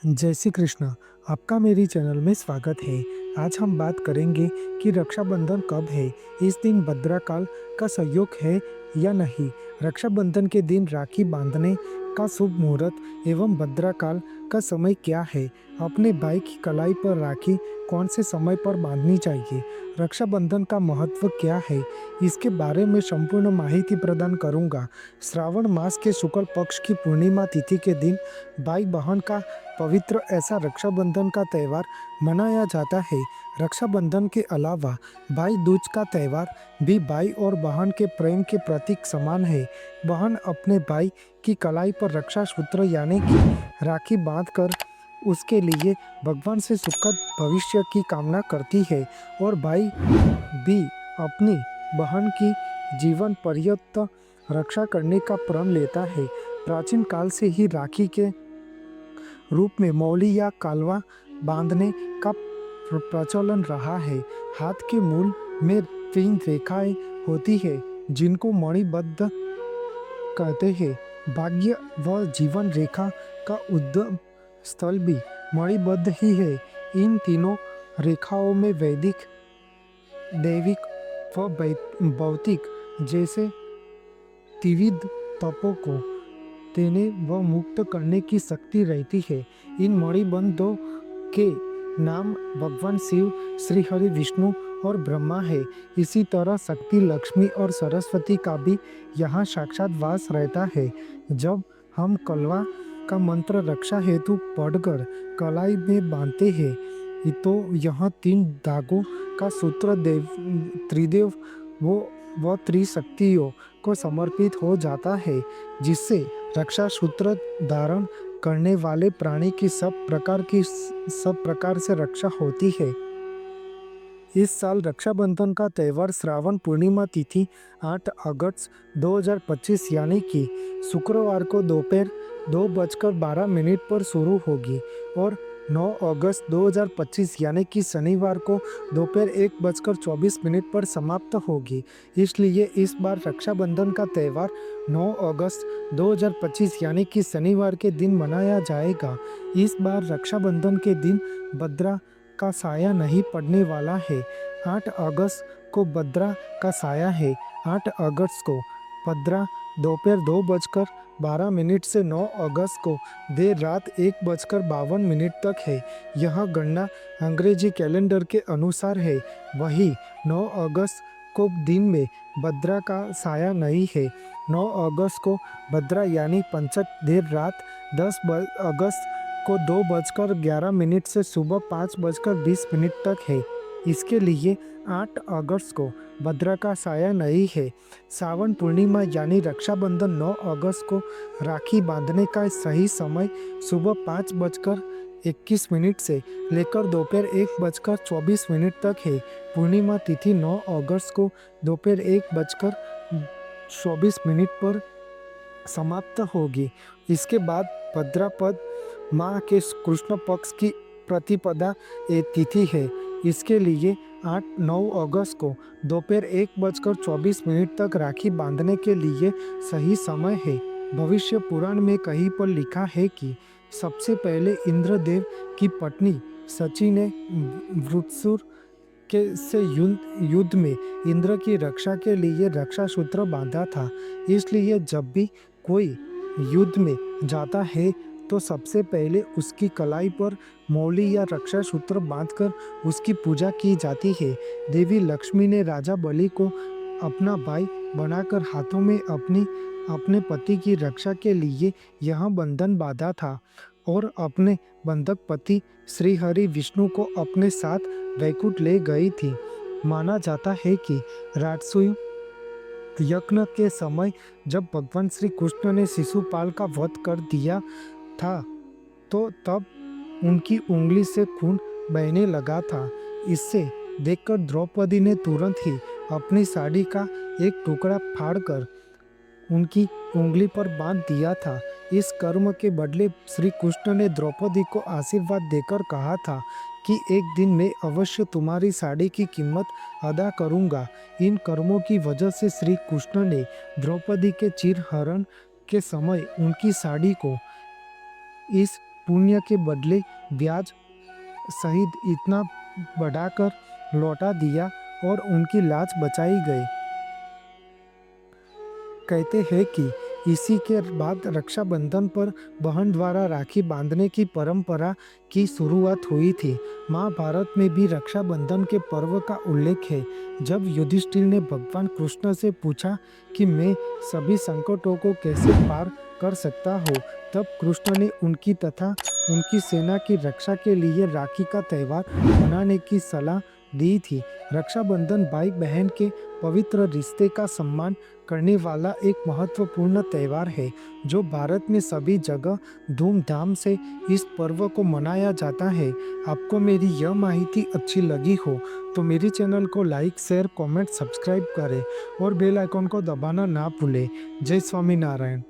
जय श्री कृष्ण। आपका मेरी चैनल में स्वागत है। आज हम बात करेंगे कि रक्षाबंधन कब है। इस दिन भद्राकाल का संयोग है या नहीं। रक्षाबंधन के दिन राखी बांधने का शुभ मुहूर्त एवं भद्राकाल का समय क्या है। अपने भाई की कलाई पर राखी कौन से समय पर बांधनी चाहिए। रक्षाबंधन का महत्व क्या है, इसके बारे में संपूर्ण माहिती प्रदान करूंगा। श्रावण मास के शुक्ल पक्ष की पूर्णिमा तिथि के दिन भाई बहन का पवित्र ऐसा रक्षाबंधन का त्यौहार मनाया जाता है। रक्षाबंधन के अलावा भाई दूज का त्यौहार भी भाई और बहन के प्रेम के प्रतीक समान है। बहन अपने भाई की कलाई पर रक्षा सूत्र यानी कि राखी बांधकर उसके लिए भगवान से सुखद भविष्य की कामना करती है और भाई भी अपनी बहन की जीवन पर्यंत रक्षा करने का प्रण लेता है। प्राचीन काल से ही राखी के रूप में मौली या कालवा बांधने का प्रचलन रहा है। हाथ के मूल में 3 रेखाएं होती है जिनको मणिबद्ध कहते हैं। भाग्य व जीवन रेखा का उद्गम स्थल भी मणिबद्ध ही है। इन तीनों रेखाओं में वैदिक, दैविक व भौतिक जैसे त्रिविध तपों को देने व मुक्त करने की शक्ति रहती है। इन मणिबंधों के नाम भगवान शिव, श्री हरि विष्णु और ब्रह्मा है। इसी तरह शक्ति, लक्ष्मी और सरस्वती का भी यहाँ साक्षात वास रहता है। जब हम कलवा का मंत्र रक्षा हेतु पढ़कर कलाई में बांधते हैं तो यह 3 धागों का सूत्र त्रिदेव व त्रिशक्तियों को समर्पित हो जाता है, जिससे रक्षा सूत्र धारण करने वाले प्राणी की सब प्रकार से रक्षा होती है। इस साल रक्षाबंधन का त्यौहार श्रावण पूर्णिमा तिथि 8 अगस्त 2025 यानी कि शुक्रवार को दोपहर 2:12 पर शुरू होगी और 9 अगस्त 2025 यानी कि शनिवार को दोपहर 1:24 पर समाप्त होगी। इसलिए इस बार रक्षाबंधन का त्यौहार 9 अगस्त 2025 यानी कि शनिवार के दिन मनाया जाएगा। इस बार रक्षाबंधन के दिन भद्रा का साया नहीं पड़ने वाला है। 8 अगस्त को भद्रा का साया है। 8 अगस्त को भद्रा दोपहर 2:12 से 9 अगस्त को देर रात 1:52 तक है। यह गणना अंग्रेजी कैलेंडर के अनुसार है। वही 9 अगस्त को दिन में भद्रा का साया नहीं है। 9 अगस्त को भद्रा यानी पंचक देर रात 10 अगस्त को 2:11 से सुबह 5:20 तक है। इसके लिए 8 अगस्त को भद्रा का साया नहीं है। सावन पूर्णिमा यानी रक्षाबंधन 9 अगस्त को राखी बांधने का सही समय सुबह 5:21 से लेकर दोपहर 1:24 तक है। पूर्णिमा तिथि 9 अगस्त को दोपहर 1:24 पर समाप्त होगी। इसके बाद भद्रापद माह के कृष्ण पक्ष की प्रतिपदा तिथि है। इसके लिए 8-9 अगस्त को दोपहर 1:24 तक राखी बांधने के लिए सही समय है। भविष्य पुराण में कहीं पर लिखा है कि सबसे पहले इंद्रदेव की पत्नी सची ने वृत्सुर से युद्ध में इंद्र की रक्षा के लिए रक्षा सूत्र बांधा था। इसलिए जब भी कोई युद्ध में जाता है तो सबसे पहले उसकी कलाई पर मौली या रक्षा सूत्र बांधकर उसकी पूजा की जाती है। देवी लक्ष्मी ने राजा बलि को अपना भाई बनाकर हाथों में अपने पति की रक्षा के लिए यह बंधन बांधा था और अपने बंधक पति श्री हरि विष्णु को अपने साथ वैकुंठ ले गई थी। माना जाता है कि राजसूय यज्ञ के समय जब भगवान श्री कृष्ण ने शिशुपाल का वध कर दिया था तो तब उनकी उंगली से खून बहने लगा था। इससे देखकर द्रौपदी ने तुरंत ही अपनी साड़ी का एक टुकड़ा फाड़कर उनकी उंगली पर बांध दिया था। इस कर्म के बदले श्री कृष्ण ने द्रौपदी को आशीर्वाद देकर कहा था कि एक दिन मैं अवश्य तुम्हारी साड़ी की कीमत अदा करूंगा। इन कर्मों की वजह से श्री कृष्ण ने द्रौपदी के चिरहरण के समय उनकी साड़ी को इस पुण्य के बदले ब्याज सहित इतना बढ़ाकर लौटा दिया और उनकी लाज बचाई गई। कहते हैं कि इसी के बाद रक्षाबंधन पर बहन द्वारा राखी बांधने की परंपरा की शुरुआत हुई थी। महाभारत में भी रक्षाबंधन के पर्व का उल्लेख है। जब युधिष्ठिर ने भगवान कृष्ण से पूछा कि मैं सभी संकटों को कैसे पार कर सकता हूँ, तब कृष्ण ने उनकी तथा उनकी सेना की रक्षा के लिए राखी का त्यौहार मनाने की सलाह दी थी। रक्षाबंधन भाई बहन के पवित्र रिश्ते का सम्मान करने वाला एक महत्वपूर्ण त्यौहार है, जो भारत में सभी जगह धूमधाम से इस पर्व को मनाया जाता है। आपको मेरी यह माहिती अच्छी लगी हो तो मेरी चैनल को लाइक, शेयर, कमेंट, सब्सक्राइब करें और बेल आइकन को दबाना ना भूलें। जय स्वामीनारायण।